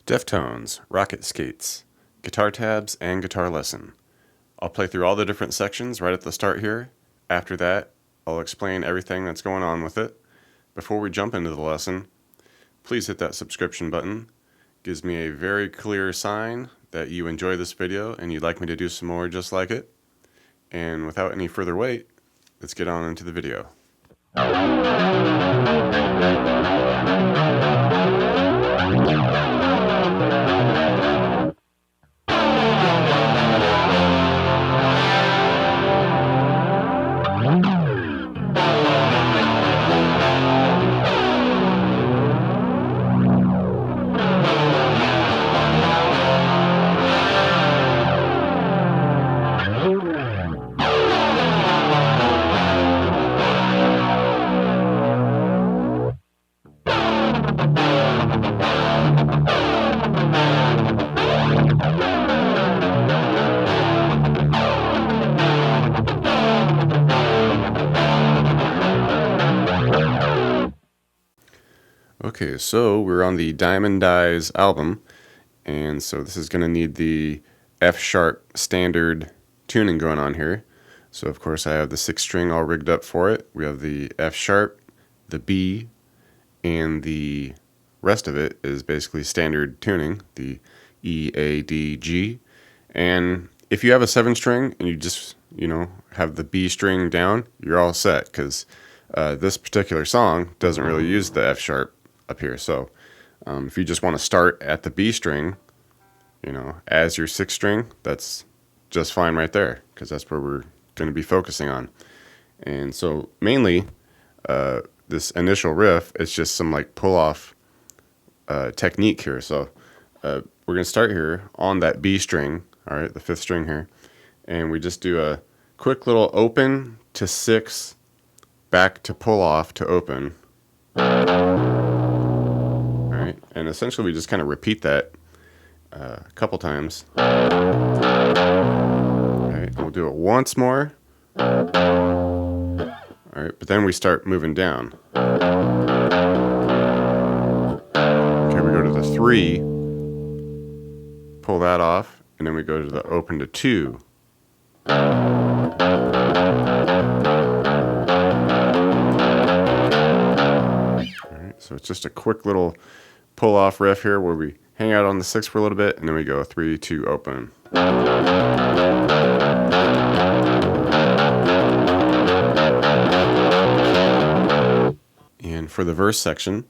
Deftones, Rocket Skates, Guitar Tabs, and Guitar Lesson. I'll play through all the different sections right at the start here. After that, I'll explain everything that's going on with it. Before we jump into the lesson, please hit that subscription button. It gives me a very clear sign that you enjoy this video and you'd like me to do some more just like it. And without any further wait, let's get on into the video. Okay, so we're on the Diamond Eyes album, and so this is going to need the F sharp standard tuning going on here. So of course I have the 6th string all rigged up for it. We have the F sharp, the B, and the rest of it is basically standard tuning, the E, A, D, G. And if you have a 7 string and you just, have the B string down, you're all set, because this particular song doesn't really use the F sharp up here. So if you just want to start at the B string, as your 6th string, that's just fine right there, because that's where we're going to be focusing on. And so mainly this initial riff is just some like pull off technique here. So we're going to start here on that B string, all right, the 5th string here, and we just do a quick little open to 6, back to pull off to open. And essentially we just kind of repeat that a couple times. Alright, we'll do it once more. Alright, but then we start moving down. Okay, we go to the 3, pull that off, and then we go to the open to 2. Alright, so it's just a quick little pull off riff here where we hang out on the 6th for a little bit and then we go 3, 2, open. And for the verse section,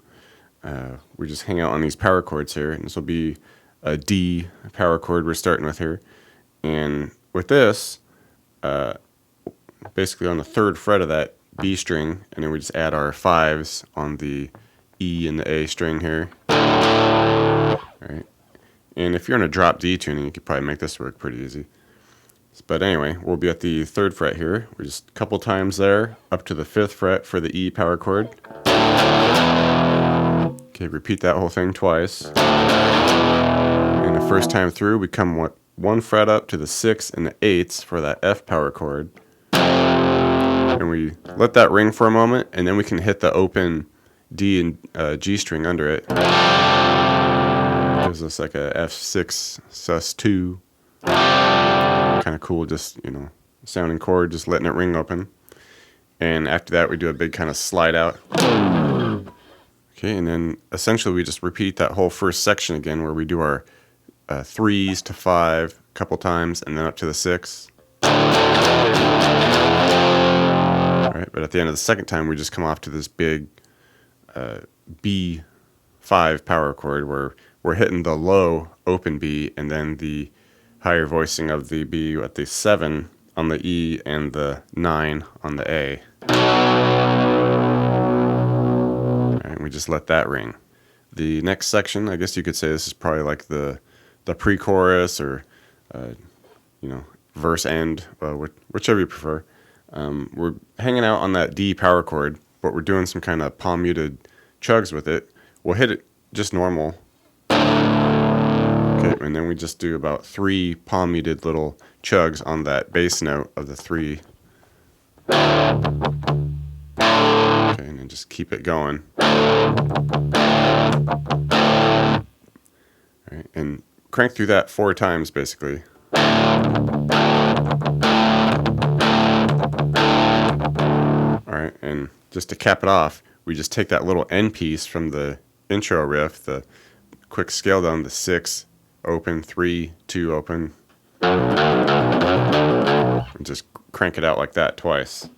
we just hang out on these power chords here, and this will be a D power chord we're starting with here. And with this, basically on the 3rd fret of that B string, and then we just add our 5s on the E and the A string here. Alright. And if you're in a drop D tuning, you could probably make this work pretty easy. But anyway, we'll be at the 3rd fret here. We're just a couple times there, up to the 5th fret for the E power chord. Okay, repeat that whole thing twice. And the first time through, we come 1 fret up to the 6th and the 8th for that F power chord. And we let that ring for a moment, and then we can hit the open D and G string under it. Gives us like a F6 sus2. Kind of cool, just sounding chord, just letting it ring open. And after that we do a big kind of slide out. Okay, and then essentially we just repeat that whole first section again, where we do our 3s to 5 a couple times and then up to the 6. Alright, but at the end of the second time we just come off to this big B5 power chord where we're hitting the low open B and then the higher voicing of the B at the 7 on the E and the 9 on the A. Alright, we just let that ring. The next section, I guess you could say this is probably like the pre-chorus or verse end, whichever you prefer. We're hanging out on that D power chord, but we're doing some kind of palm muted chugs with it. We'll hit it just normal. Okay, and then we just do about 3 palm muted little chugs on that bass note of the 3. Okay, and then just keep it going. Alright, right, and crank through that 4 times basically. Alright, and just to cap it off, we just take that little end piece from the intro riff, the quick scale down to 6, open, 3, 2, open, and just crank it out like that twice.